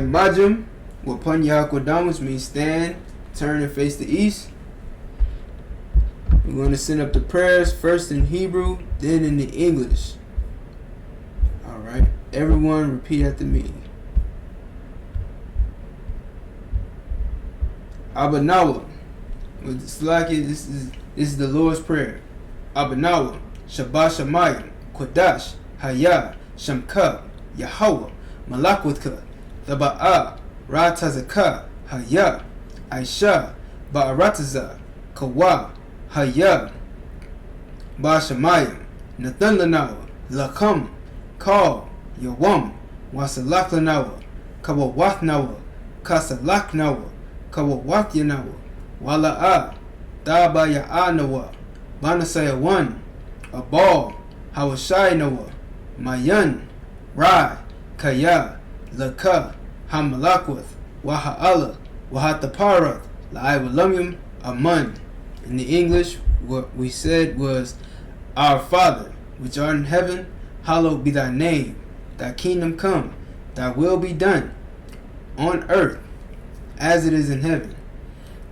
Imajim, Wapan Yahakwadamus means stand, turn and face the east. We're going to send up the prayers first in Hebrew, then in the English. Alright, everyone repeat after me. Abanawa. With the Slacky, this is the Lord's Prayer. Abanawa, Shabbat Shamayim, Kodash, Haya, Shamka, Yahweh, Malakutka, Thaba'a, Ratazaka, Haya, Aisha, Ba'arataza, Kawa, Haya, Ba'ashamayim, Nathan Lanawa, Lakam, Kal, Yawam, Wasalak Lanawa, Kawawathnawa, Kasalaknawa, Kawawatyanawa, Wala'a, Dabaya'anawa, Banasayawan, Abal, Hawashaynawa, Mayan, Rai, Kaya, Laka, Hamalakwath, Waha'ala, Wahataparath, La'iwalamyam, Aman. In the English, what we said was, Our Father, which art in heaven, hallowed be thy name. Thy kingdom come, thy will be done, on earth as it is in heaven.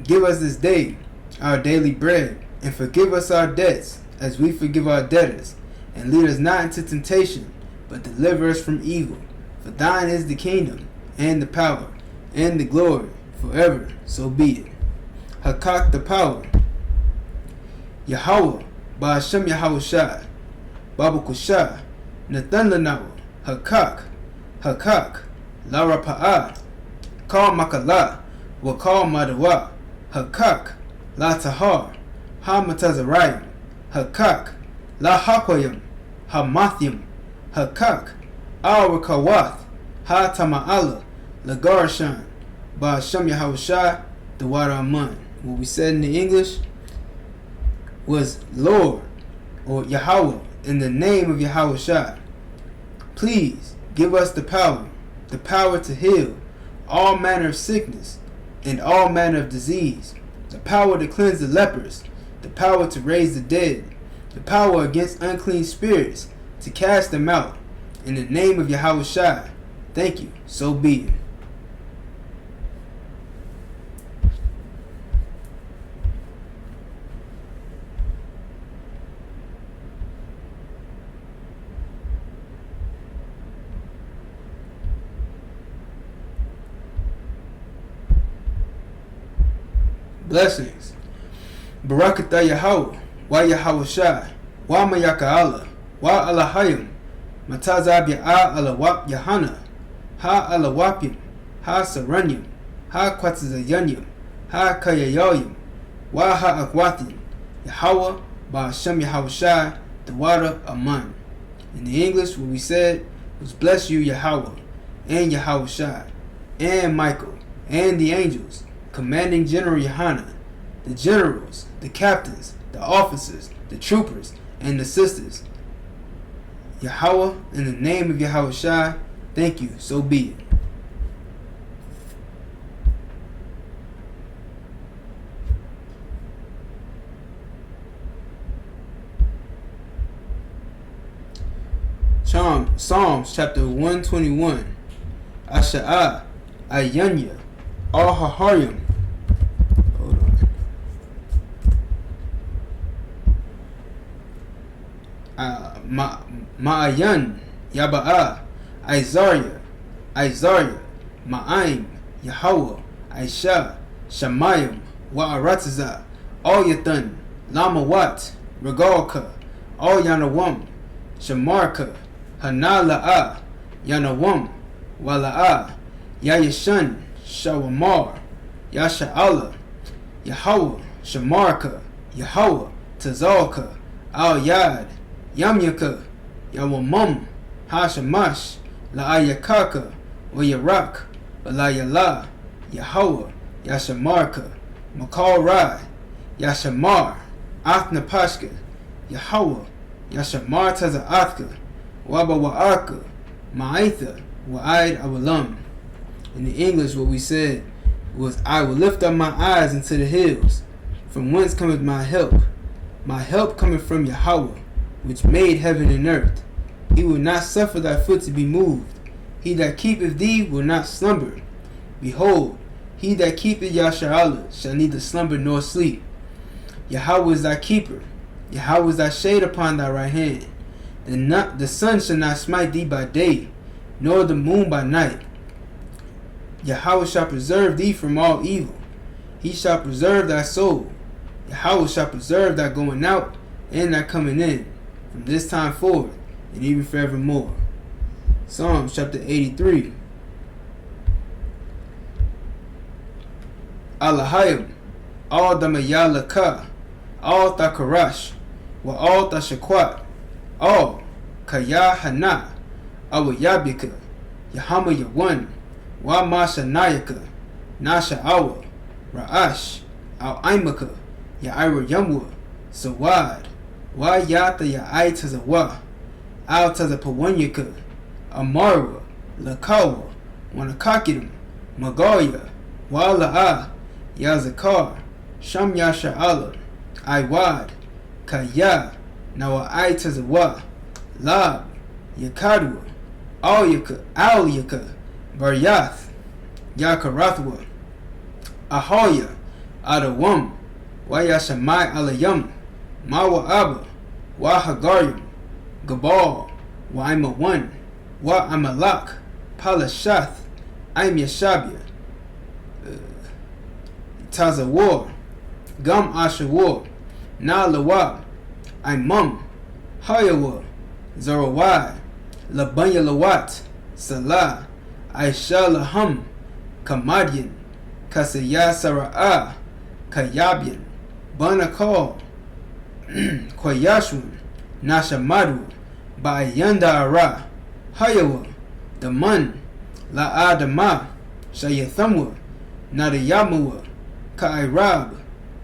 Give us this day our daily bread, and forgive us our debts, as we forgive our debtors. And lead us not into temptation, but deliver us from evil. For thine is the kingdom, and the power, and the glory, forever. So be it. Hakak the power. Yahweh, Ba'ashem Yahawashi, Baba Kusha, Nathan Lanawa, Hakak, Lara Pa'a, Kal Makala, Wakal Madawa, Hakak, La Tahar, Hamatazarayim, Hakak, La Hakoyim, Hamathim, Hakak, Awakawath, Ha Tama'ala, Lagarshan, Ba'ashem Yahawashi, the water Aman. What we said in the English was Lord, or Yahweh, in the name of Yahawashi. Please give us the power to heal all manner of sickness and all manner of disease, the power to cleanse the lepers, the power to raise the dead, the power against unclean spirits, to cast them out, in the name of Yahawashi. Thank you, so be it. Blessings. Barakatah Yahweh, Wa Yahawashi, Wa Mayaka'ala, Wa Alahayim, Matazab Ya'a Alawap Yahanna, Ha Alawapim, Ha Saranyim, Ha Kwatazayanyim, Ha Kayayoyim, Wa Ha Akwatim, Yahweh, Ba'ashem Yahawashi, the water Aman. In the English, what we said was, bless you, Yahweh, and Yahawashi, and Michael, and the angels, Commanding General Yohanan, the generals, the captains, the officers, the troopers, and the sisters. Yahweh, in the name of Yahawashi, thank you, so be it. Psalms chapter 121. Asha'a, Ayanya, Al-Haharim. Hold on. Ma'ayan, Yaba'a, Isaiah, Ma'aim, Yahweh, Aisha, Shamayim, Wa'arataza, Al-Yathan, Lamawat, Regalka, Al-Yanawam, Shamarka, Hanala'a, Yanawam, Wala'a, Yayashan, Shawamar, Yasha'ala, Yahweh, Shamarka, Yahweh, Tazalka, Al-Yad, Yamyaka, Yawamum, Hashamash, La'ayakaka, Wayarak, Balayala, Yahweh, Yashamarka, Makal Rai, Yashamar, Athnapashka, Yahweh, Yashamar Taza'atka, Waba Wa'arka, Ma'aitha, Wa'aid Awalam. In the English, what we said was, I will lift up my eyes into the hills, from whence cometh my help. My help cometh from Yahweh, which made heaven and earth. He will not suffer thy foot to be moved. He that keepeth thee will not slumber. Behold, he that keepeth Yasharallah shall neither slumber nor sleep. Yahweh is thy keeper. Yahweh is thy shade upon thy right hand. The sun shall not smite thee by day, nor the moon by night. Yahweh shall preserve thee from all evil. He shall preserve thy soul. Yahweh shall preserve thy going out and thy coming in, from this time forward, and even forevermore. Psalms chapter 83. Alahayim, all the Mayalaka, all the Karash, wa all the Shakwat, all GEN.YAHANNA, I.S.U.P.K, Yahama Yawan, wa Masha Nayaka, Nasha Awa, Ra'ash, Al-Imaka, Ya'ira Yamwa, Sawad, wa Yata Ya'ai Tazawa, Al Tazapawanyaka, Amarwa, Lakawa, Wanakakidim, Magaya, Wala'a, Yazakar, Sham Yasha'ala, Iwad, Kaya, Nawa Tazawa, Lab, Yakadwa, Al-Yaka, Baryath, Yakarathwa, Ahoya, Adawam, Wayashamai Alayam, Mawa Abba, Wahagaryam, Gabal, Waimawan, Wa Amalak, Palashath, Aim Yashabia, Tazawar, Gum Ashawar, Nalawab, Imam, Hayawa, Zarawai, Labanya Lawat, Salah, Aishalaham, Kamadian, Kasaya Sara'a, Kayabian, Banakal, Koyashwan, Nashamadu, Ba'ayanda Ara, Hayawa, Daman, La'adama, Shayathamwa, Nadayamawa, Ka'irab,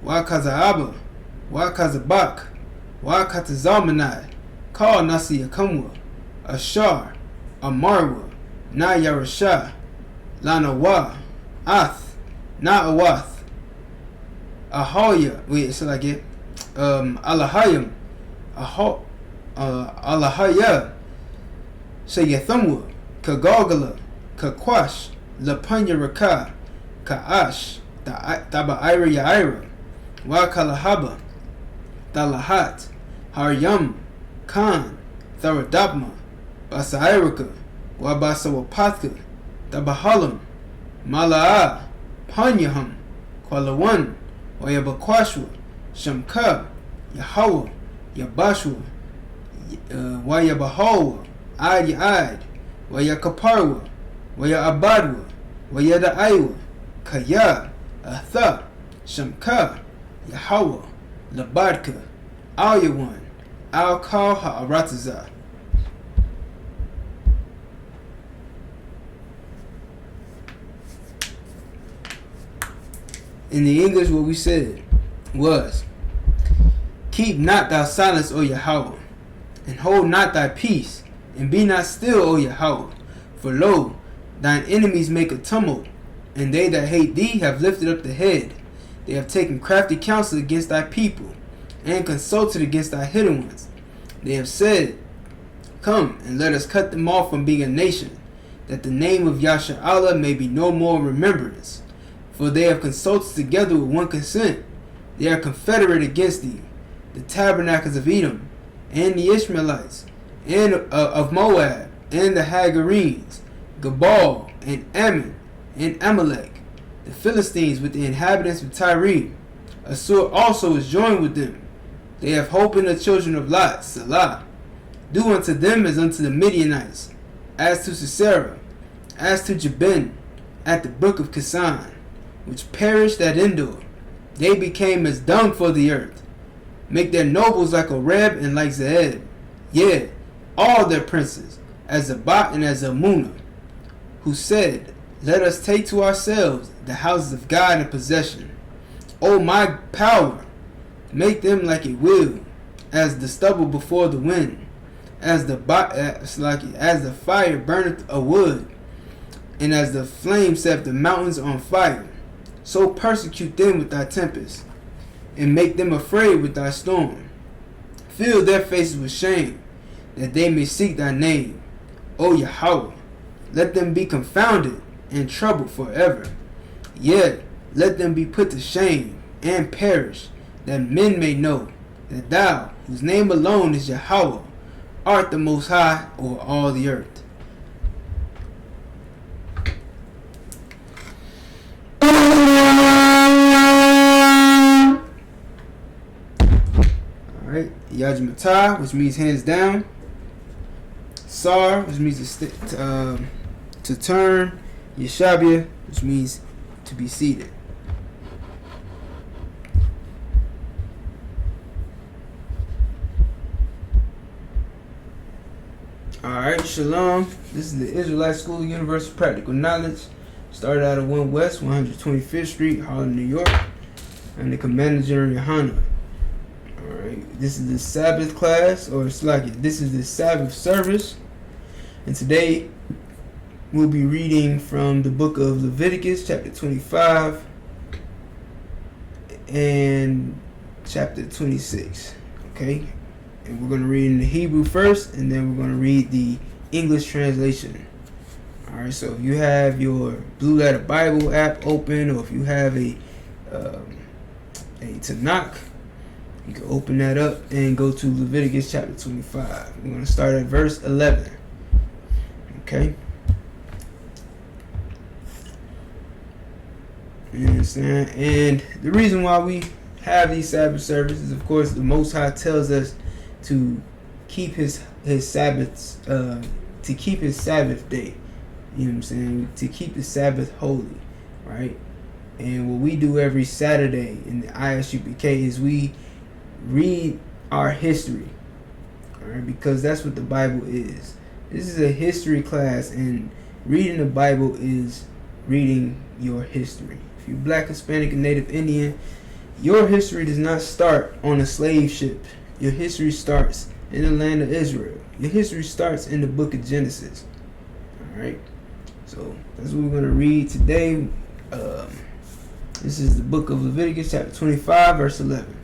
Wakazaaba, Wakazabak, Wakatazamanai, Kal Nasiyakamwa, Ashar, Amarwa, Nayarasha, Lanawa, Ath, Na'awath, Ahoya, it's like it, Alahayim, Alahaya, Shayathamwa, Kagogala, Kakwash, Lapanya Raka, Ka'ash, Taba'ira Ya'ira, Wakalahaba, Talahat, Haryam, Khan, Tharadabma, Basairaka, Wabasawapatka, Tabahalam, Mala'a, Panyaham, Kwalawan, Wayabakwashwa, Shamka, Yahawah, Yabashwa, Wayabahawa, Adi, Wayakaparwa, Wayabadwa, Wayada'aiwa, Kaya, Atha, Shamka, Yahawah, Labadka, Al-Yawan, Al-Kal Ha'arataza. In the English, what we said was, keep not thy silence, O Yahweh, and hold not thy peace, and be not still, O Yahweh. For lo, thine enemies make a tumult, and they that hate thee have lifted up the head. They have taken crafty counsel against thy people, and consulted against thy hidden ones. They have said, come, and let us cut them off from being a nation, that the name of Yasharallah may be no more in remembrance. For they have consulted together with one consent. They are confederate against thee, the tabernacles of Edom, and the Ishmaelites, and of Moab, and the Hagarenes, Gabal, and Ammon, and Amalek, the Philistines with the inhabitants of Tyre. Assur also is joined with them. They have hope in the children of Lot, Salah. Do unto them as unto the Midianites, as to Sisera, as to Jabin, at the brook of Kisan, which perished at Endor. They became as dung for the earth. Make their nobles like Oreb and like Zeeb. Yea, all their princes, as Zabat and as Amunah, who said, let us take to ourselves the houses of God in possession. O my power, make them like a wheel, as the stubble before the wind, as the fire burneth a wood, and as the flame set the mountains on fire. So persecute them with thy tempest, and make them afraid with thy storm. Fill their faces with shame, that they may seek thy name, O Yahweh. Let them be confounded and troubled forever. Yet let them be put to shame and perish, that men may know that thou, whose name alone is Yahweh, art the Most High over all the earth. Alright, Yajimata, which means hands down. Sar, which means to turn. Yeshabia, which means to be seated. Alright, Shalom. This is the Israelite School of Universal Practical Knowledge. Started out of 1 West, 125th Street, Harlem, New York. I'm the Commander General Yohanna. Alright, this is the Sabbath class, or it's like it. This is the Sabbath service. And today we'll be reading from the book of Leviticus, chapter 25 and chapter 26. Okay? And we're going to read in the Hebrew first, and then we're going to read the English translation. Alright, so if you have your Blue Letter Bible app open, or if you have a Tanakh, you can open that up and go to Leviticus chapter 25. We're going to start at verse 11. Okay? You understand? And the reason why we have these Sabbath services, of course, the Most High tells us to keep his Sabbaths, to keep his Sabbath day. You know what I'm saying? To keep the Sabbath holy, right? And what we do every Saturday in the I.S.U.P.K is we read our history, all right? Because that's what the Bible is. This is a history class, and reading the Bible is reading your history. If you're Black, Hispanic, and Native Indian, your history does not start on a slave ship. Your history starts in the land of Israel. Your history starts in the book of Genesis. Alright? So, that's what we're going to read today. This is the book of Leviticus, chapter 25, verse 11.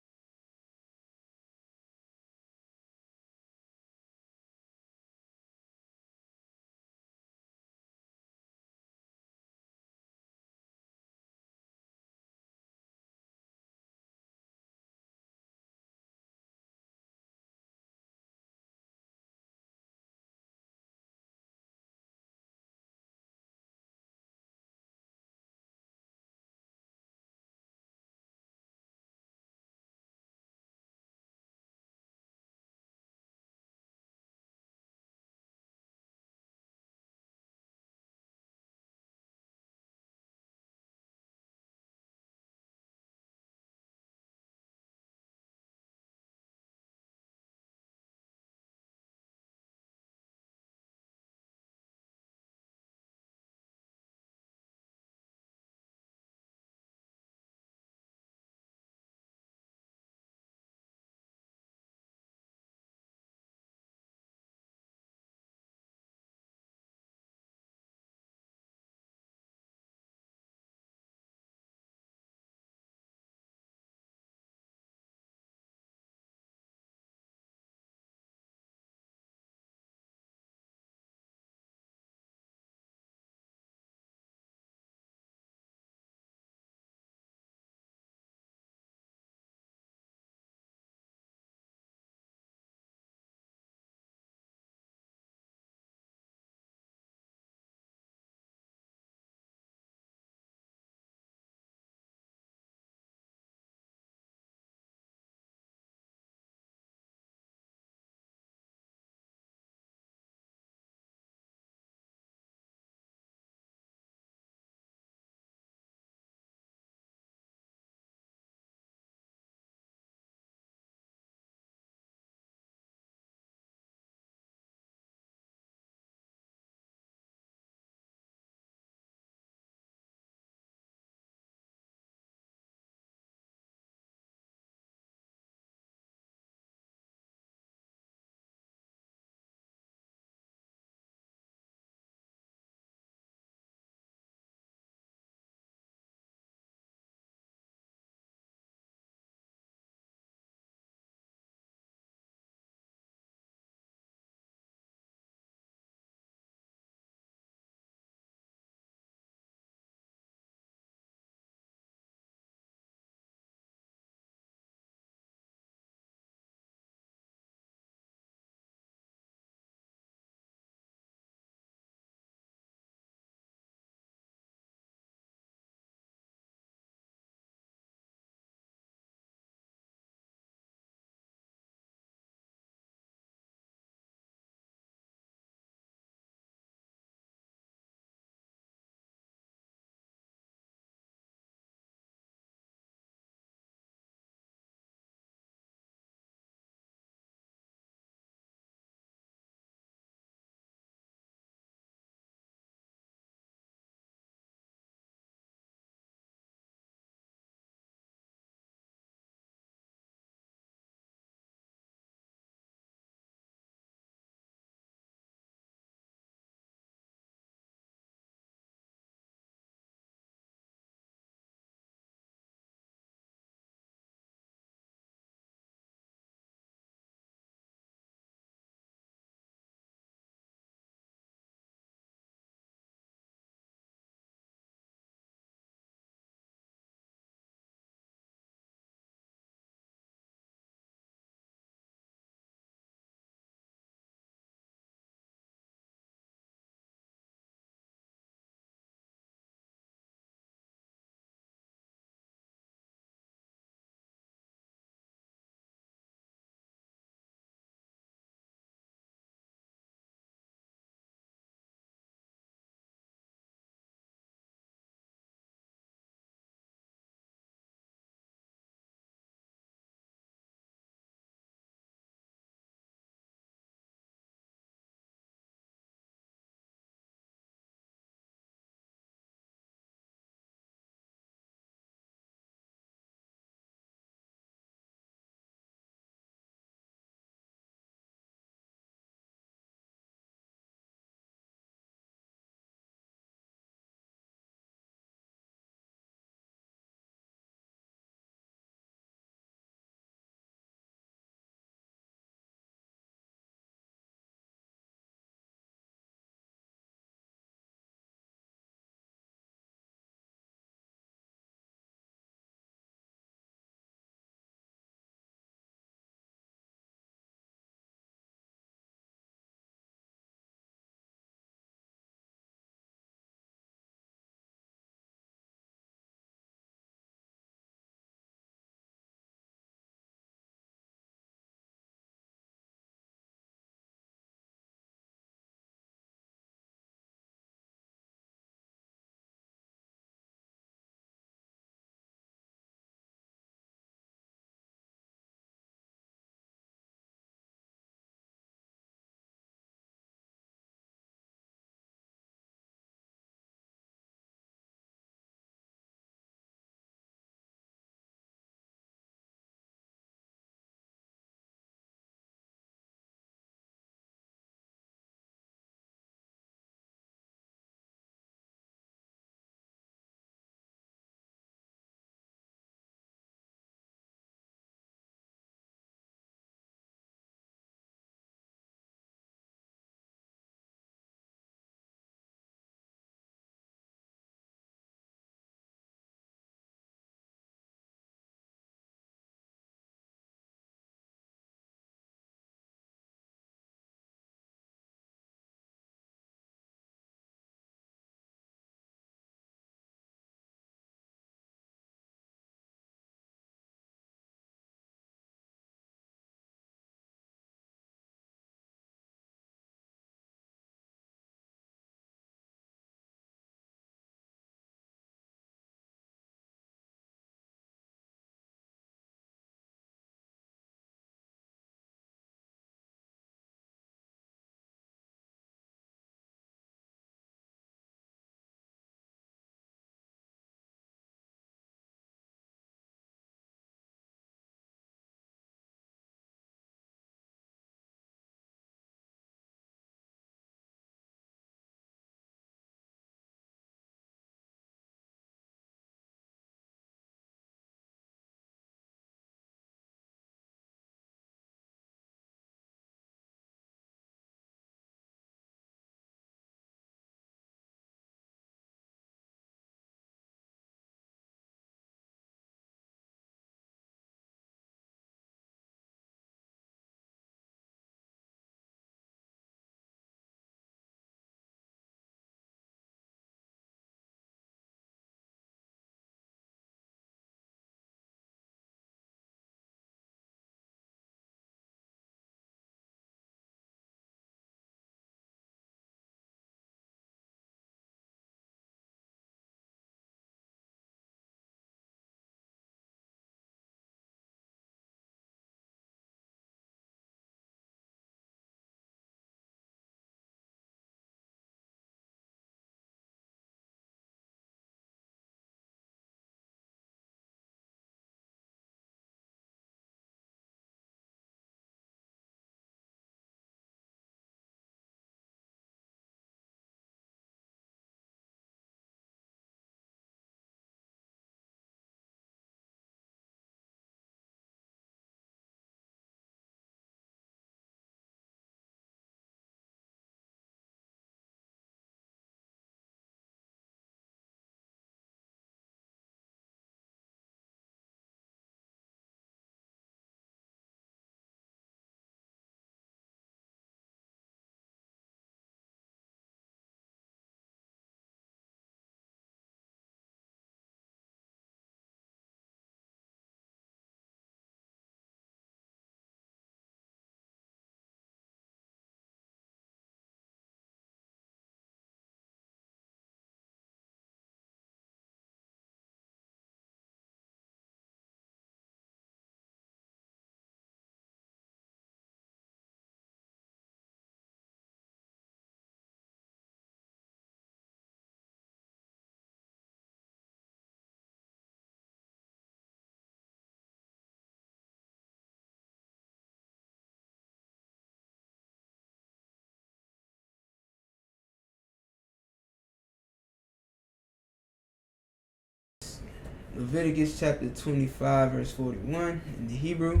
Leviticus chapter 25 verse 41 in the Hebrew.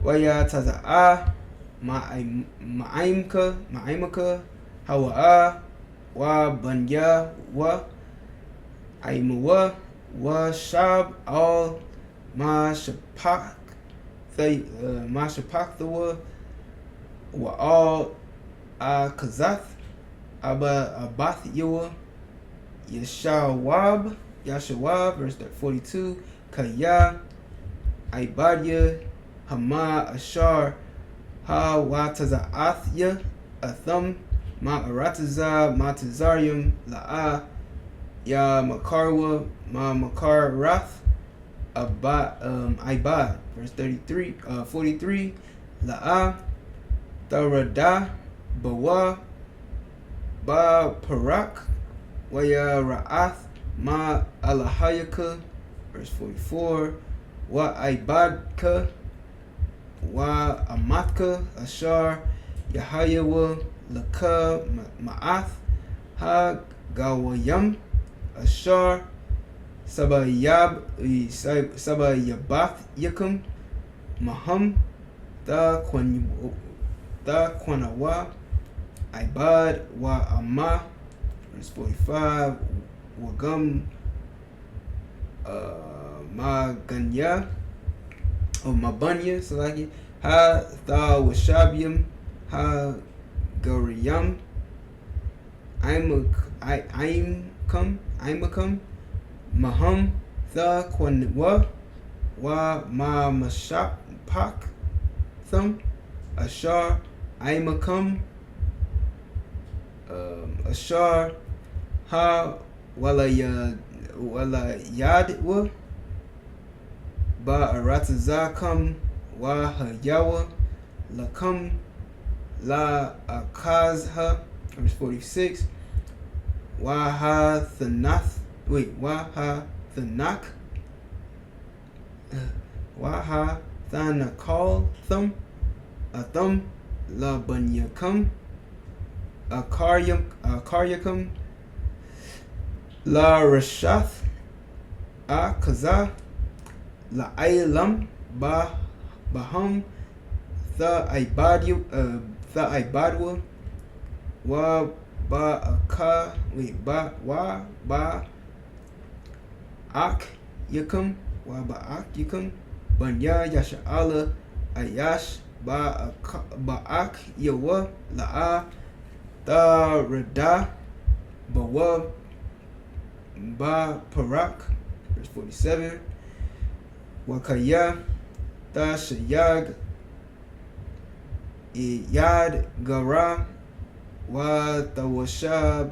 Waya Taza'ah Ma'imka Hawa'a Wa Banya Wa Aimawa Wa Shab Al Ma Shapak the Wa Al Kazath Abath Yawa Yashawab, verse 42, Kaya, Ibadya, Hama, Ashar, Ha, Wataza'athya, Atham, Ma'arataza, Matazarium, La'a, Ya, Makarwa, Ma, Makarath, Ibad, verse 43, La'a, Tharada, Bawa, Ba, Parak, Waya Ra'ath Ma Alahayaka, verse 44, Wa Ibadka, Wa Amatka, Ashar, Yahayawa, Laka, Ma'ath, Ha Gawayam, Ashar, Sabayabath Yakum, Maham, Da Kwanawa, Ibad, Wa Amma, verse 45, Wagam Maganya or Mabanya, Salaki, Ha Tha Washabium, Ha Gariyam, Imacum, Maham, Tha Kwanwa, Wa Ma Mashapak, Thum, Ashar, Imacum, Ashar, Ha Wala Yadwa, Ba Aratazakam, Wa Hayawa, Lakam, La Akazha, verse 46, Wa Ha Thanak, Wa Ha Thanakal Thum, Athum, La Bunyakam, Akaryakam, La Rashath, Kaza, La Ailam, Baham, Tha Ibadwa, Wa Ba Ak Yakum, Banya Yasha'ala, Ayash, Ba'ak Yawa, La'a, Da Rada, Bawa, Ba Parak, verse 47, Wakaya, Da Shayag, Yad Gara, Wa Tawashab,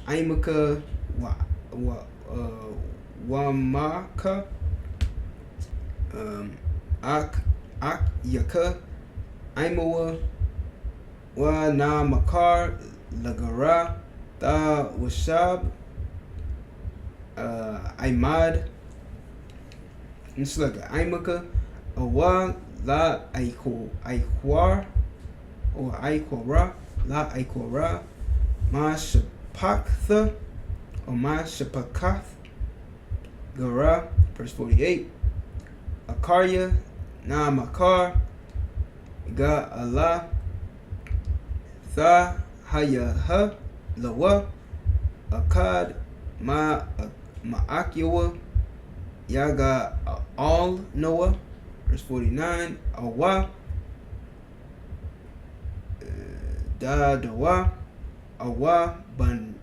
Imaka, Wamaka, Ak Yaka, Imawa, Wa Na Makar, Lagara, Ta Washab, Imad, it's like Imaka, Awa, La Aikwar, or Aikwara, La Aikwara, Ma Shapaktha, or Ma Shapakath, Gara, verse 48, Akarya, Na Makar, Ga Allah, Tha Hayaha, Lawa, Akad, Ma'akyawa, Yaga All Noah, verse 49, Awa, Dadawa, Awa Ban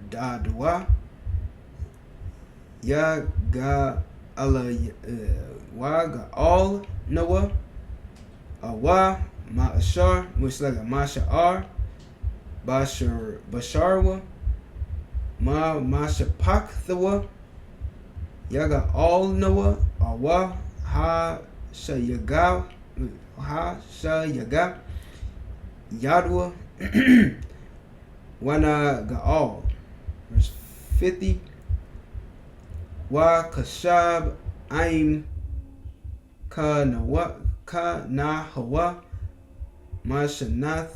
Dadawa, Yaga Waga All Noah, Awa Ma'ashar, which like a Masha'ar, Basharwa, Mashapak Thawa, Yaga All Noah, Awa Ha Shayaga, Yadwa, Wana Gaal, verse 50, Wa Kashab Aim Ka Nahawa, Mashanath,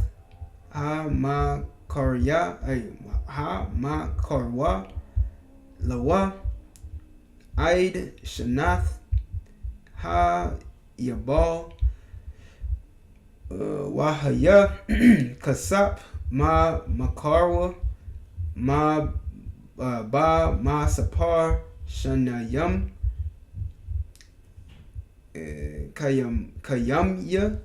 Ha Makarya, Ha Makarwa, Lawa, Aid Shanath Ha Yabal Wahaya Kasap Ma Makarwa Ma Ba Ma Sapar Shanayam Kayamya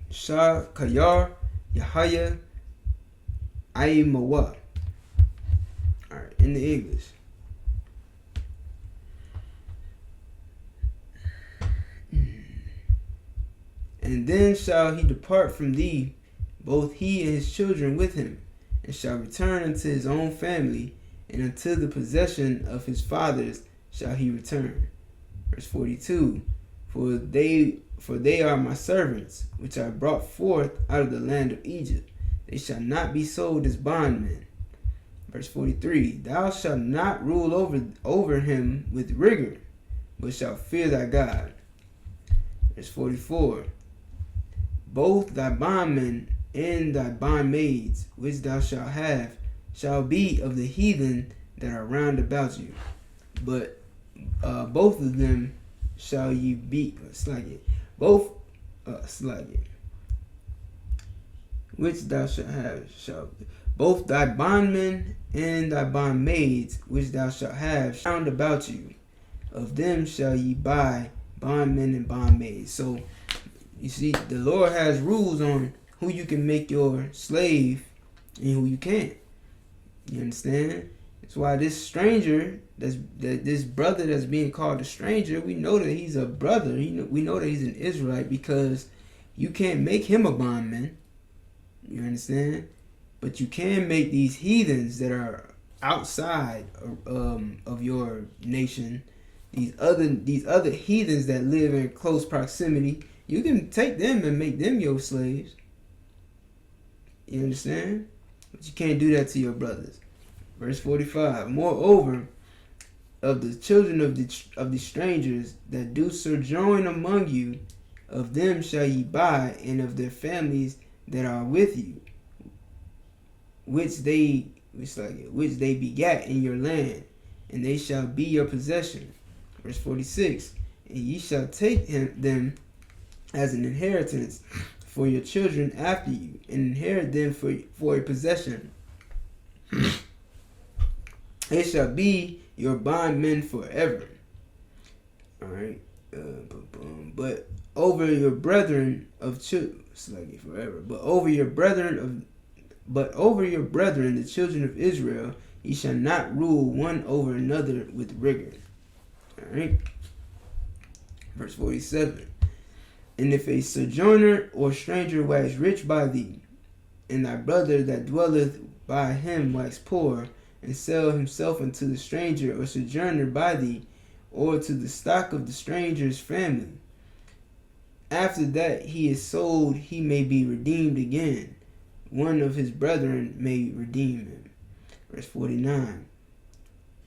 Shah Kayar Yahaya Aimawa. Alright, in the English. And then shall he depart from thee, both he and his children with him, and shall return unto his own family, and unto the possession of his fathers shall he return. Verse 42. For they are my servants, which I brought forth out of the land of Egypt. They shall not be sold as bondmen. Verse 43. Thou shalt not rule over him with rigor, but shalt fear thy God. Verse 44. Both thy bondmen and thy bondmaids, which thou shalt have, shall be of the heathen that are round about you. But both of them shall ye be which thou shalt have shall both thy bondmen and thy bondmaids which thou shalt have round about you. Of them shall ye buy bondmen and bondmaids. So you see, the Lord has rules on who you can make your slave and who you can't. You understand? That's why this stranger, this brother that's being called a stranger, we know that he's a brother. We know that he's an Israelite because you can't make him a bondman. You understand? But you can make these heathens that are outside of your nation, these other heathens that live in close proximity. You can take them and make them your slaves. You understand? But you can't do that to your brothers. Verse 45. Moreover, of the children of the strangers that do sojourn among you, of them shall ye buy, and of their families that are with you, which they begat in your land, and they shall be your possession. Verse 46. And ye shall take them as an inheritance for your children after you, and inherit them for a possession. They shall be your bondmen forever. Alright. But over your brethren of forever. But over your brethren, the children of Israel, ye shall not rule one over another with rigor. Alright. Verse 47. And if a sojourner or stranger wax rich by thee, and thy brother that dwelleth by him wax poor, and sell himself unto the stranger or sojourner by thee, or to the stock of the stranger's family, after that he is sold, he may be redeemed again. One of his brethren may redeem him. Verse 49.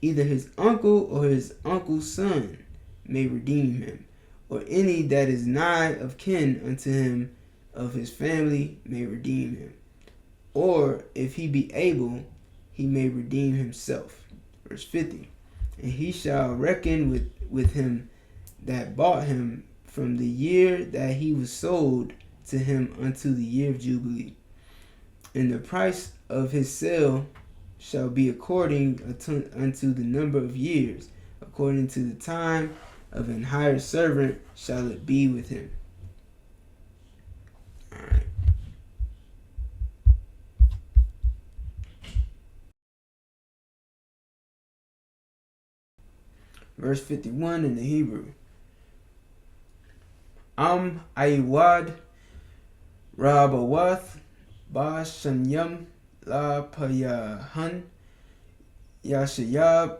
Either his uncle or his uncle's son may redeem him, or any that is nigh of kin unto him of his family may redeem him. Or if he be able, he may redeem himself. Verse 50. And he shall reckon with him that bought him from the year that he was sold to him unto the year of Jubilee. And the price of his sale shall be according unto the number of years, according to the time of an hired servant shall it be with him. Alright. Verse 51 in the Hebrew. Aywad Rabawath Ba Shanyam La Payahan Yashayab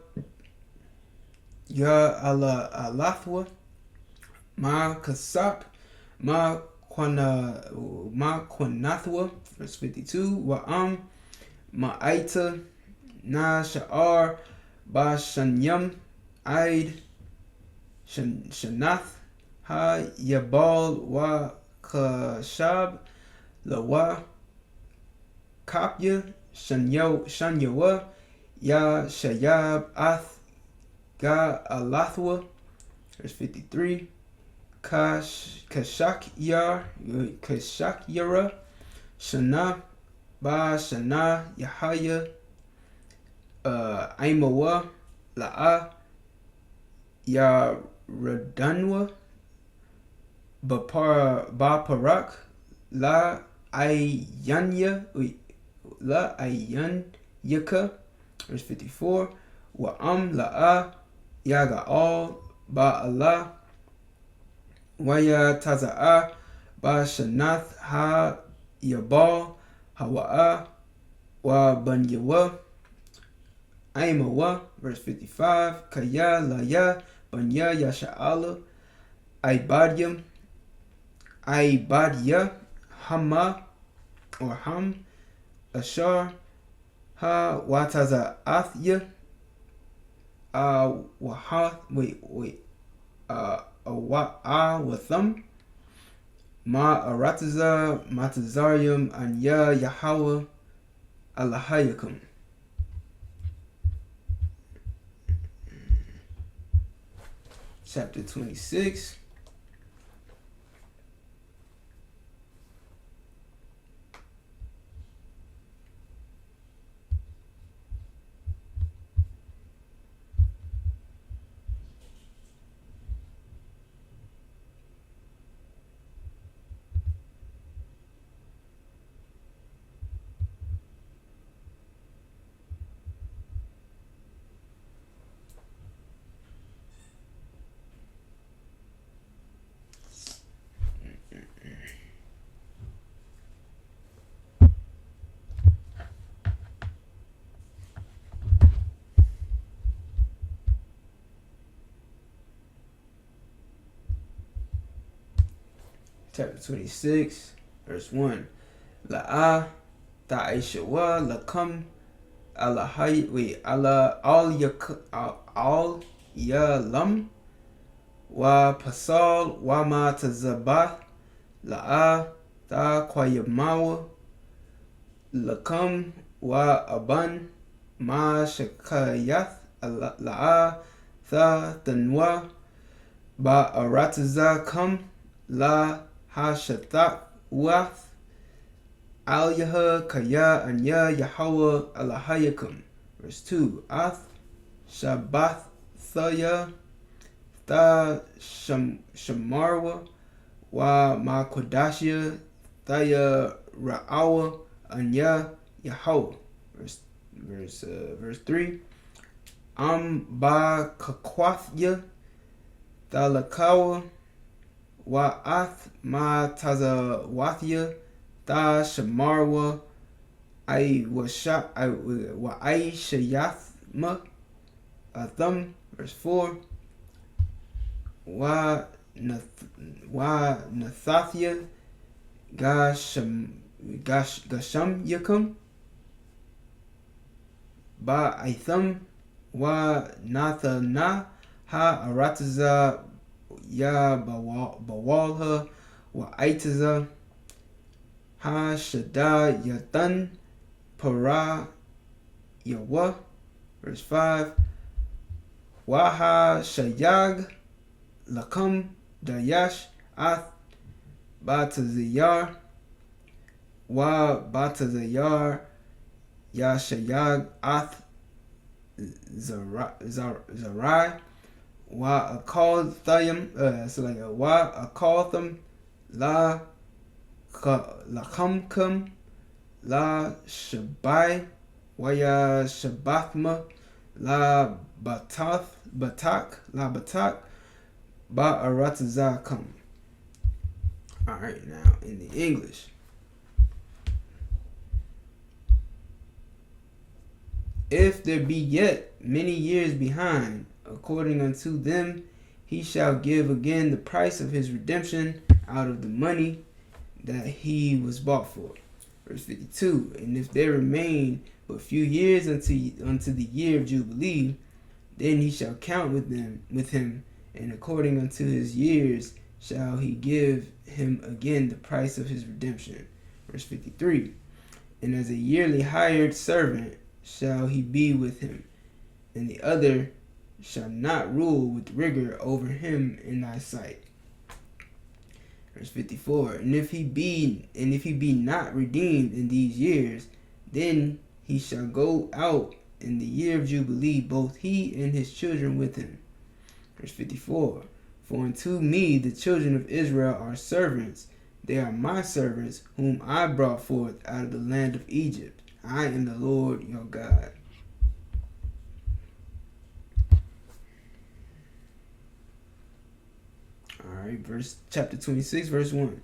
Ya Allah Alathwa Ma Kasap Ma Kwanathwa. Verse 52. Wa'am Ma'aita Na Sha'ar Ba Shanyam Aid Shanath Ha Yabal Wa Kashab Lawa Kapya Shanyawa Ya Shayab Ath Ga'alathwa, verse 53. Kashakyara, Shana, Ba Shana, Yahaya, Aimawa, La'a, Yaradanwa, Baparak, La Ayanya, La Ayanyaka, verse 54. Wa'am La'a, Yaga'al, Ba'ala, Waya Taza'a, Ba Shanath Ha Yabal, Hawa'a, Wa Banyawa, Aimawa, verse 55. Kaya Laya, Banya Yasha'ala, Ibadya, Hama, or Ham, Ashar, Ha Wataza Athya, Watham, Ma Arataza, Matazarium, Anya Yahweh, Alahayakum. Chapter 26. Chapter 26, verse 1. La'a ta'ishawa lakam al yalam wa pasal wa ma tazabath la'a ta kwayamawa lakam wa aban ma shakayath la'a ta tanwa ba arataza kam la Hashatak Wath Al Yaha Kaya Anya Yahweh Alahayakum. Verse 2. Ath Shabbath Thaya Tha Shamarwa Wa Makodashia Thaya Ra'awa Anya Yahweh. Verse 3. Ba Kakwathya Thalakawa Wa'ath ma tazawathya ta shamarwa wa'aishayathma atham. Verse 4. Wa nathathya gasham yakum ba aitham wa nathana ha arataza Ya Bawalha wa Aitaza Ha Shada Yatan Para Yawa. Verse 5. Waha Shayag Lakam Dayash Ath Batazayar Wa Batazayar Ya Shayag Ath Zarai Wa Akalthayim, Wa Akaltham, La Kamkum, La Shabai, Waya Shabathma, La Batak, Ba Aratazakam. Alright, now in the English. If there be yet many years behind, according unto them, he shall give again the price of his redemption out of the money that he was bought for. Verse 52. And if there remain but few years unto the year of Jubilee, then he shall count with him, and according unto his years shall he give him again the price of his redemption. Verse 53. And as a yearly hired servant shall he be with him, and the other shall not rule with rigor over him in thy sight. Verse 54. And if he be not redeemed in these years, then he shall go out in the year of Jubilee, both he and his children with him. Verse 54. For unto me the children of Israel are servants. They are my servants, whom I brought forth out of the land of Egypt. I am the Lord your God. Alright, chapter 26, verse 1.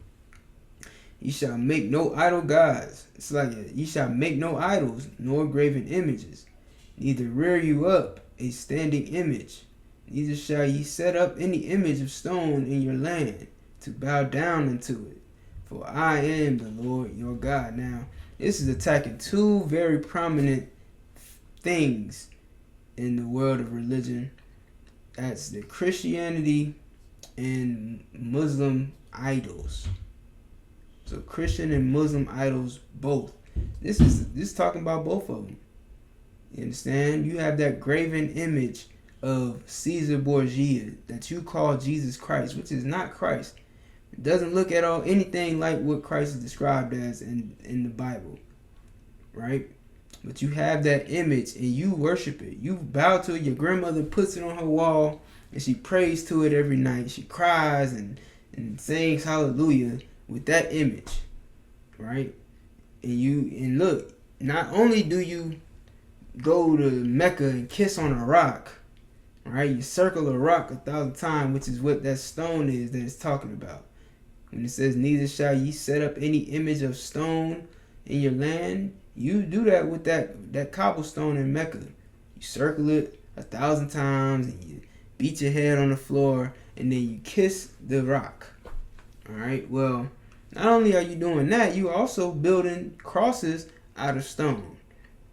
Ye shall make no idol gods. It's like ye shall make no idols, nor graven images, neither rear you up a standing image, neither shall ye set up any image of stone in your land to bow down unto it. For I am the Lord your God. Now, this is attacking two very prominent things in the world of religion. That's the Christianity and Muslim idols. So Christian and Muslim idols both. This is talking about both of them. You understand? You have that graven image of Caesar Borgia that you call Jesus Christ, which is not Christ. It doesn't look at all anything like what Christ is described as in the Bible, right? But you have that image and you worship it. You bow to it. Your grandmother puts it on her wall and she prays to it every night. She cries and sings hallelujah with that image, right? And look, not only do you go to Mecca and kiss on a rock, right? You circle a rock 1,000 times, which is what that stone is that it's talking about. When it says, neither shall ye set up any image of stone in your land, you do that with that cobblestone in Mecca. You circle it 1,000 times and you beat your head on the floor and then you kiss the rock. Alright, well, not only are you doing that, you also building crosses out of stone.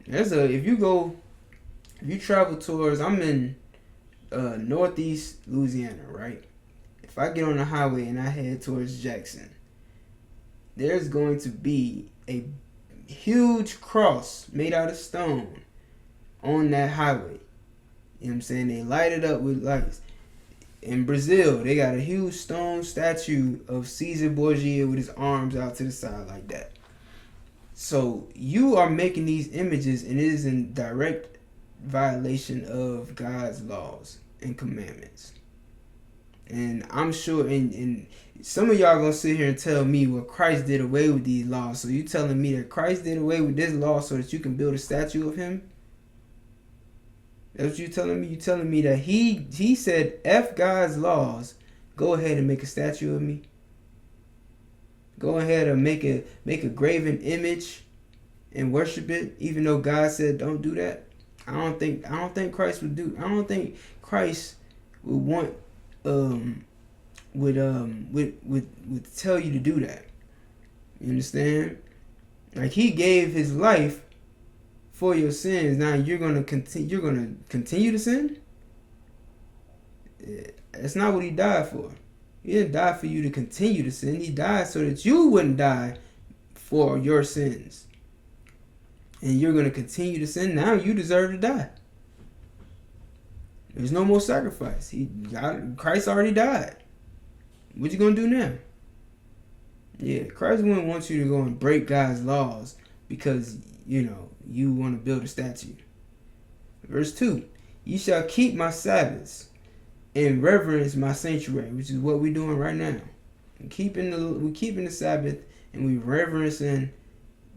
If you travel towards, I'm in northeast Louisiana, right? If I get on the highway and I head towards Jackson, there's going to be a huge cross made out of stone on that highway. You know what I'm saying? They light it up with lights. In Brazil, they got a huge stone statue of Caesar Borgia with his arms out to the side like that. So you are making these images and it is in direct violation of God's laws and commandments. And I'm sure, and some of y'all gonna sit here and tell me, well, Christ did away with these laws. So you telling me that Christ did away with this law so that you can build a statue of him? That's what you telling me? You telling me that he said, F God's laws, go ahead and make a statue of me? Go ahead and make a graven image and worship it, even though God said don't do that? I don't think Christ would do. I don't think Christ would want would tell you to do that. You understand? Like, he gave his life for your sins. Now you're gonna continue to sin? That's not what he died for. He didn't die for you to continue to sin. He died so that you wouldn't die for your sins. And you're gonna continue to sin. Now you deserve to die. There's no more sacrifice. Christ already died. What you gonna do now? Yeah, Christ wouldn't want you to go and break God's laws because, you want to build a statue. Verse 2. Ye shall keep my Sabbaths and reverence my sanctuary, which is what we're doing right now. We're keeping the Sabbath and we reverencing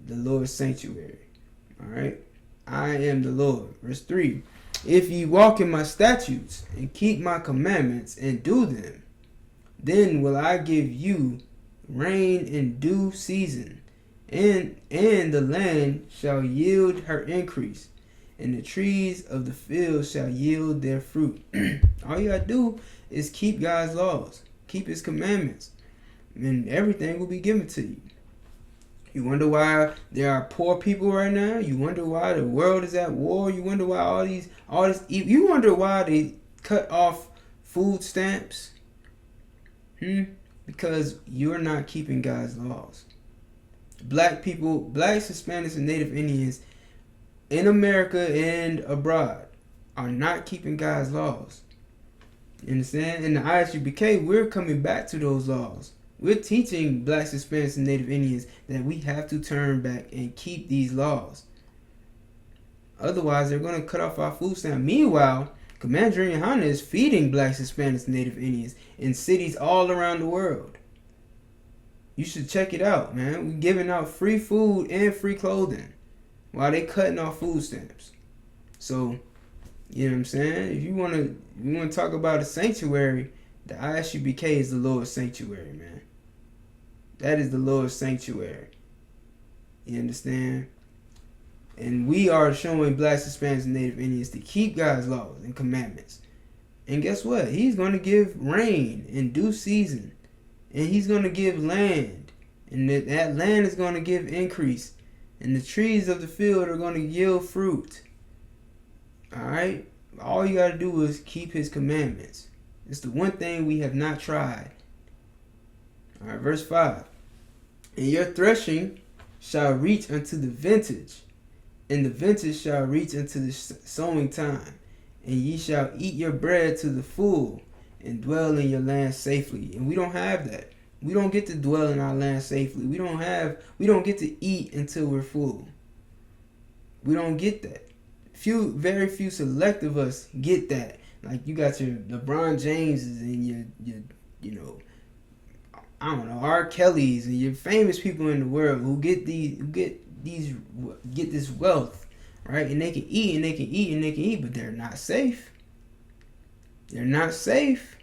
the Lord's sanctuary. Alright? I am the Lord. Verse 3. If ye walk in my statutes and keep my commandments and do them, then will I give you rain in due season, and the land shall yield her increase, and the trees of the field shall yield their fruit. All you gotta do is keep God's laws, keep his commandments, and everything will be given to you. You wonder why there are poor people right now? You wonder why the world is at war? You wonder why all this you wonder why they cut off food stamps? Because you're not keeping God's laws. Blacks, Hispanics, and Native Indians in America and abroad are not keeping God's laws. You understand? In the I.S.U.P.K, we're coming back to those laws. We're teaching blacks, Hispanics, and Native Indians that we have to turn back and keep these laws. Otherwise, they're going to cut off our food stamp. Meanwhile, Commander GEN.YAHANNA is feeding blacks, Hispanics, and Native Indians in cities all around the world. You should check it out, man. We're giving out free food and free clothing while they cutting off food stamps. So, you know what I'm saying? If you want to talk about a sanctuary, the I.S.U.P.K is the Lord's sanctuary, man. That is the Lord's sanctuary. You understand? And we are showing blacks, Hispanics, and Native Indians to keep God's laws and commandments. And guess what? He's going to give rain in due season. And he's going to give land. And that land is going to give increase. And the trees of the field are going to yield fruit. Alright? All you got to do is keep his commandments. It's the one thing we have not tried. Alright, verse 5. And your threshing shall reach unto the vintage, and the vintage shall reach unto the sowing time, and ye shall eat your bread to the full, and dwell in your land safely. And we don't have that. We don't get to dwell in our land safely. We don't get to eat until we're full. We don't get that. Very few select of us get that. Like, you got your LeBron Jameses and your you know, I don't know, R. Kellys and your famous people in the world who get this wealth, right? And they can eat and they can eat and they can eat, but they're not safe. They're not safe.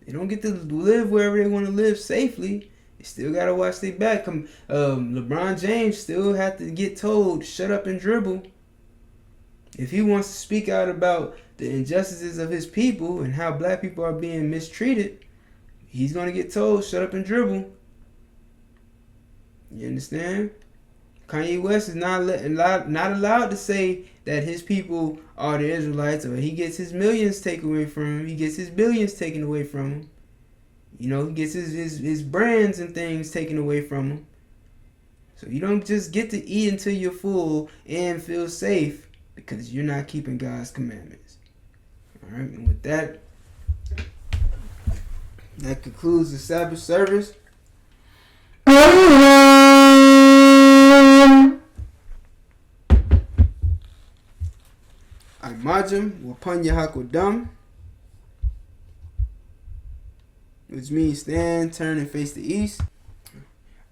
They don't get to live wherever they want to live safely. They still gotta watch their back. LeBron James still have to get told, shut up and dribble. If he wants to speak out about the injustices of his people and how black people are being mistreated, he's going to get told, shut up and dribble. You understand? Kanye West is not allowed to say that his people are the Israelites, or he gets his millions taken away from him. He gets his billions taken away from him. You know, he gets his brands and things taken away from him. So you don't just get to eat until you're full and feel safe because you're not keeping God's commandments. All right, and with that, that concludes the Sabbath service. Imajim Wapanya Hakodam, which means stand, turn, and face the east.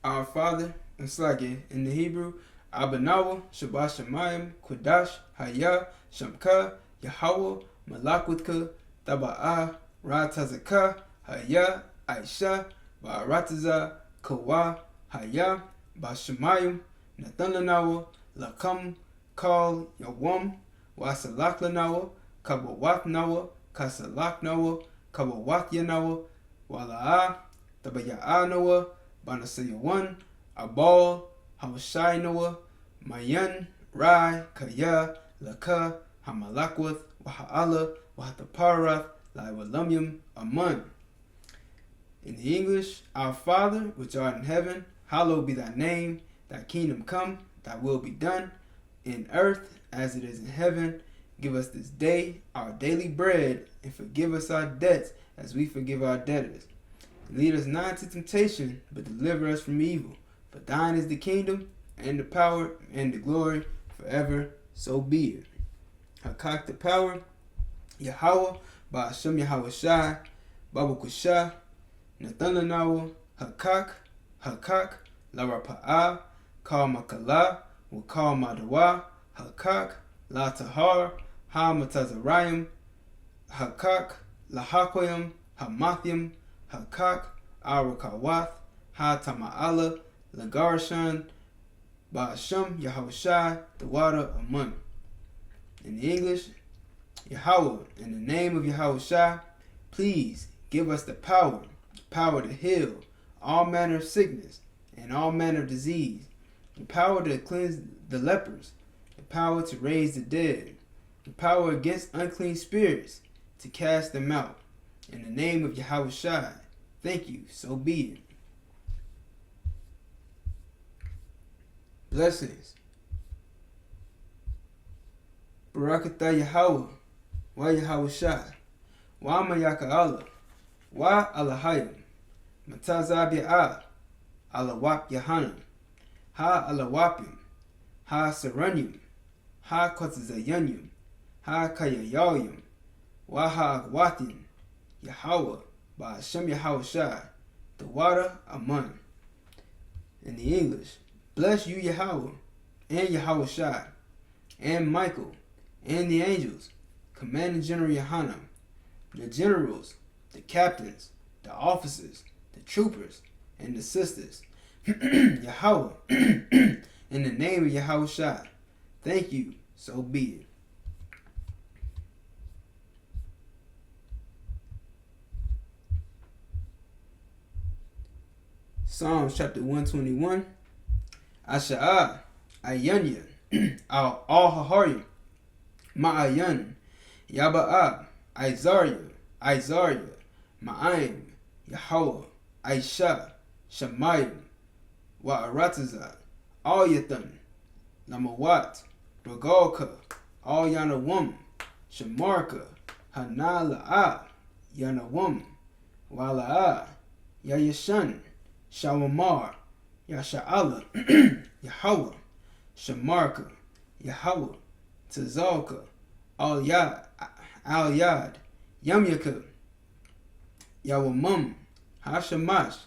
Our Father, and Slage in the Hebrew, Abanawa, Shabbat Shemayim, Kodash, Haya, Shamka, Yahweh, Malakutka, Taba'ah, Ratazaka, Haya, Aisha, Ba'arataza, Kawa, Haya, Bashamayim, Nathananawa, Lakam, Kal, Yawam, Wasalakanawa, Kabawatnawa, Kasalaknawa, Kabawatyanawa, Wala'a, Tabaya'anawa, Banasayawan, Abal, Hawashainawa, Mayan, Rai, Kaya, Laka, Hamalakwath, Waha'ala, Wahataparath, Laiwalamyam, Aman. In the English, Our Father, which art in heaven, hallowed be thy name, thy kingdom come, thy will be done, in earth as it is in heaven. Give us this day our daily bread, and forgive us our debts as we forgive our debtors. And lead us not into temptation, but deliver us from evil. For thine is the kingdom, and the power, and the glory, forever. So be it. Hakak the power, Yahweh, Ba'ashem Yahweh Shai, Babu Kushah, Nathananawa, Hakak, Larapa'ah, Kal Makala, Wakal Madawa, Hakak, La Tahar, Ha Matazarayim, Hakak, Lahakoyim, Hamathyim, Hakak, Arakawath, Ha Tama'ala, Lagarshan, Ba'ashem Yahushai, the water Amun. In the English, Yahweh, in the name of Yahushai, please give us the power to heal all manner of sickness and all manner of disease, the power to cleanse the lepers, the power to raise the dead, the power against unclean spirits, to cast them out. In the name of Yahushai, thank you, so be it. Blessings. Barakatah Yahweh. wa Yahushai, wa Mayaka Allah, wa Alahayim, Matazabi'a, Alawap Yahanna, ha Alawapim, ha Seranyim, ha Kotazayanyim, ha Kayayayim, wa ha Agwatin, Yahweh, by Hashem Yahushai, the water Aman. In the English, bless you Yahweh, and Yahushai, and Michael, and the angels, Commanding General Yahanna, the generals, the captains, the officers, the troopers, and the sisters. Yahweh, in the name of Yahushai, thank you, so be it. Psalms chapter 121. Asha'a, Ayanya, Al-Haharim, Ma'ayan, Yaba'a, Izariah, Ma'aim, Yahweh, Aisha, Shemayim, Wa'aratazah, Al-Yathan, Lamawat, Bagalka, Al-Yanawam, Shemarka, Hanala'a, Yanawam, Wala'a, Yayashan, Shawamar, Yasha'ala, Yahweh, Shemarka, Yahweh, Tazalka, Al-Yad, Yamyaka, Yawamum, Hashamash,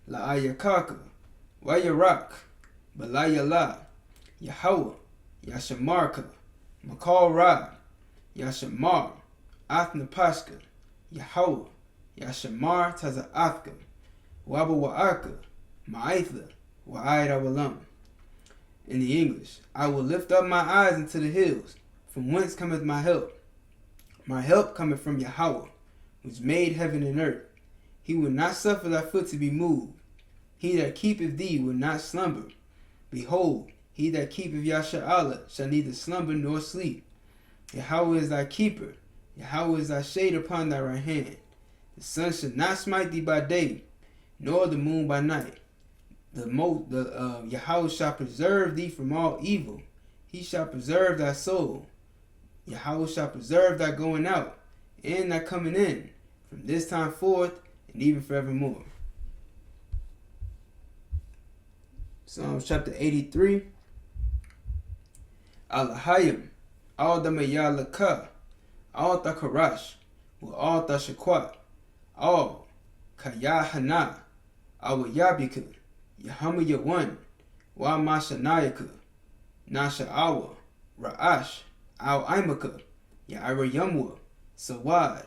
La'ayakaka, Wayarak, Balayala, Yahweh, Yashamarka, Makal Ra, Yashamar, Athnapashka, Yahweh, Yashamar Taza'athka, Wabawa'aka, Ma'aitha, Wa'ayrawalam. In the English, I will lift up my eyes into the hills, from whence cometh my help. My help cometh from Yahweh, which made heaven and earth. He will not suffer thy foot to be moved. He that keepeth thee will not slumber. Behold, he that keepeth Yasha'Allah shall neither slumber nor sleep. Yahweh is thy keeper. Yahweh is thy shade upon thy right hand. The sun shall not smite thee by day, nor the moon by night. Yahweh shall preserve thee from all evil. He shall preserve thy soul. Yahweh shall preserve thy going out and thy coming in, from this time forth and even forevermore. Psalms chapter 83. Alahayim, Al Damayalaka, Al Takarash, Al Tashakwat, Al GEN.YAHANNA, I.S.U.P.K, Yahama Yawan, Wa Mashanayaka, Nasha'awa, Ra'ash, Al-Imaka, Ya'ira Yamwa, Sawad,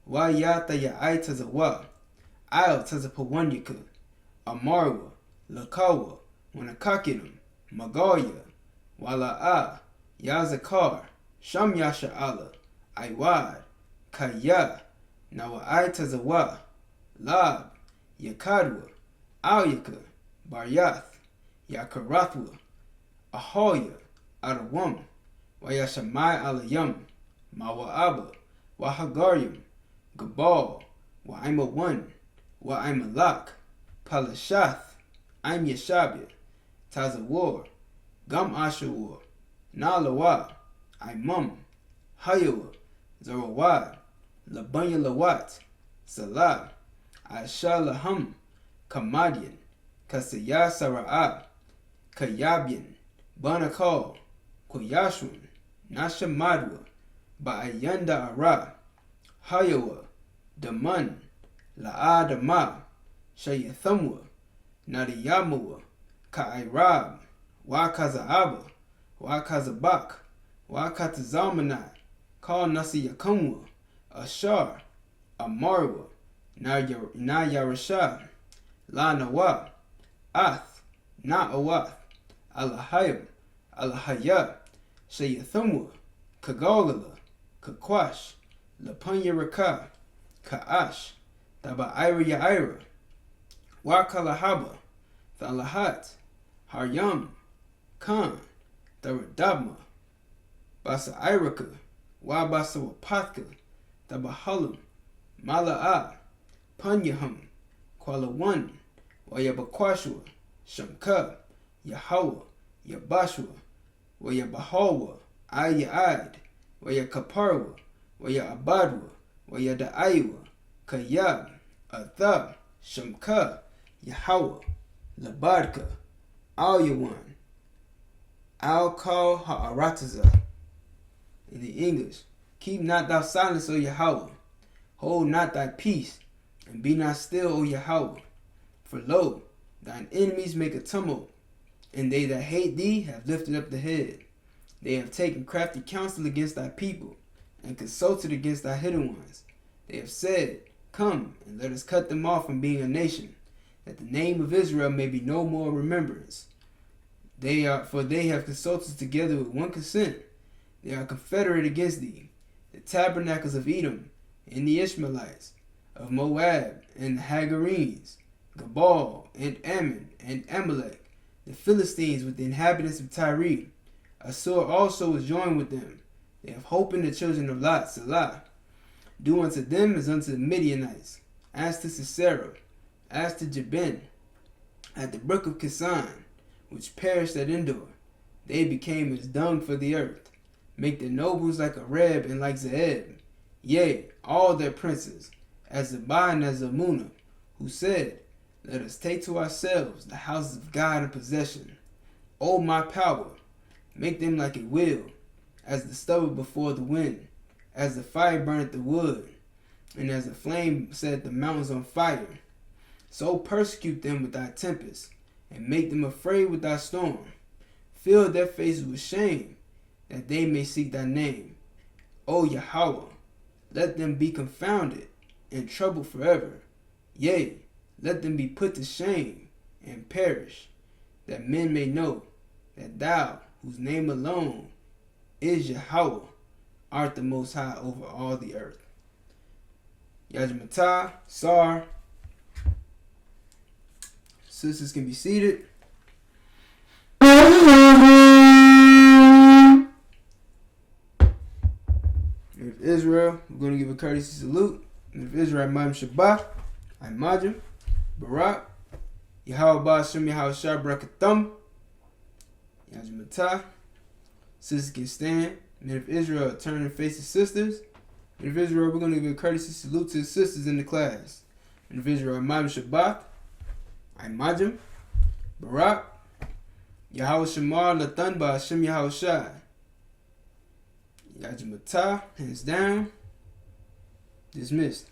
Wa Yata Ya'itazawa, Al Tazapawanyaka, Amarwa, Lakawa, Wanakakinum, Magaya, Wala'a, Yazakar, Sham Yasha'Allah, Iwad, Kaya, Nawa'itazawa, Lab, Yakadwa, Alyaka, Baryath, Yakarathwa, Ahoya, Arawam, Wayashamai Alayam, Mawa'aba, Wahagaryam, Gabal, Wa'imawan, Wa'imalak, Palashath, Im Yashabia, Tazawar, Gam Ashawar, Nalawa, Imam, Hayawa, Zarawad, Labanya Lawat, Salah, Ashalaham, Kamadian, Kasaya Sara'ab, Kayabian, Banakal, Koyashwan, Nashamadwa, Ba'ayanda Ara, Hayawa, Daman, La'adama, Shayathamwa, Nadiyamawa, Ka'irab, Wakazaaba, Wakazabak, Wakatazamanai, Kal Nasiyakamwa, Ashar, Amarwa, Nayarashah, La Nawa, Ath, Na'awath, Alahayim, Alahaya, Shayathamwa, Kagalala, Kakwash, Lapanyaraka, Ka'ash, Taba'ira Ya'ira, Wakalahaba, Thalahat, Haryam, Khan, Daradabma, Basa'iraka, Wabasawapatka, Tabahalam, Mala'a, Panyaham, Kwalawan, Wayabakwashwa, Shamka, Yahweh, Yabashwa, Wayabahawa, Ayad, Wayakaparwa, ويعبدوا ويدعوا كياب أثاب شمكا Yahweh Labadka Al Yawan Al Kal Ha'arataza. In the English, keep not thou silence, O Yahweh, hold not thy peace, and be not still, O Yahweh. For lo, thine enemies make a tumult, and they that hate thee have lifted up the head. They have taken crafty counsel against thy people, and consulted against thy hidden ones. They have said, Come, and let us cut them off from being a nation, that the name of Israel may be no more remembrance. For they have consulted together with one consent. They are confederate against thee, the tabernacles of Edom, and the Ishmaelites, of Moab, and the Hagarenes, Gabal, and Ammon, and Amalek, the Philistines with the inhabitants of Tyre. Assur also is joined with them. They have hope in the children of Lot, Salah. Do unto them as unto the Midianites, as to Sisera, as to Jabin, at the brook of Kisan, which perished at Endor. They became as dung for the earth. Make their nobles like a Reb and like Zeeb. Yea, all their princes, as Zabah and as Zamunah, who said, Let us take to ourselves the houses of God in possession. O my power, make them like a wheel, as the stubble before the wind, as the fire burneth the wood, and as the flame set the mountains on fire. So persecute them with thy tempest, and make them afraid with thy storm. Fill their faces with shame, that they may seek thy name. O Yahweh, let them be confounded and troubled forever. Yea, let them be put to shame and perish, that men may know that thou, whose name alone is Yahweh, art the Most High over all the earth. Yajmatah, Sar. Sisters can be seated. If Israel, we're going to give a courtesy salute. If Israel, Imam Shabbat, Imajim, Barak, Yahweh Ba'ashem Yahweh Shah Brakathum, Yajmatah. Sisters can stand. And if Israel, turn and face the sisters. And if Israel, we're going to give a courtesy salute to the sisters in the class. And if Israel, Imam Shabbat, Imajim, Barak, Yahweh Shamar Lathan Ba'ashem Yahweh Shah. Yajmatah, hands down, dismissed.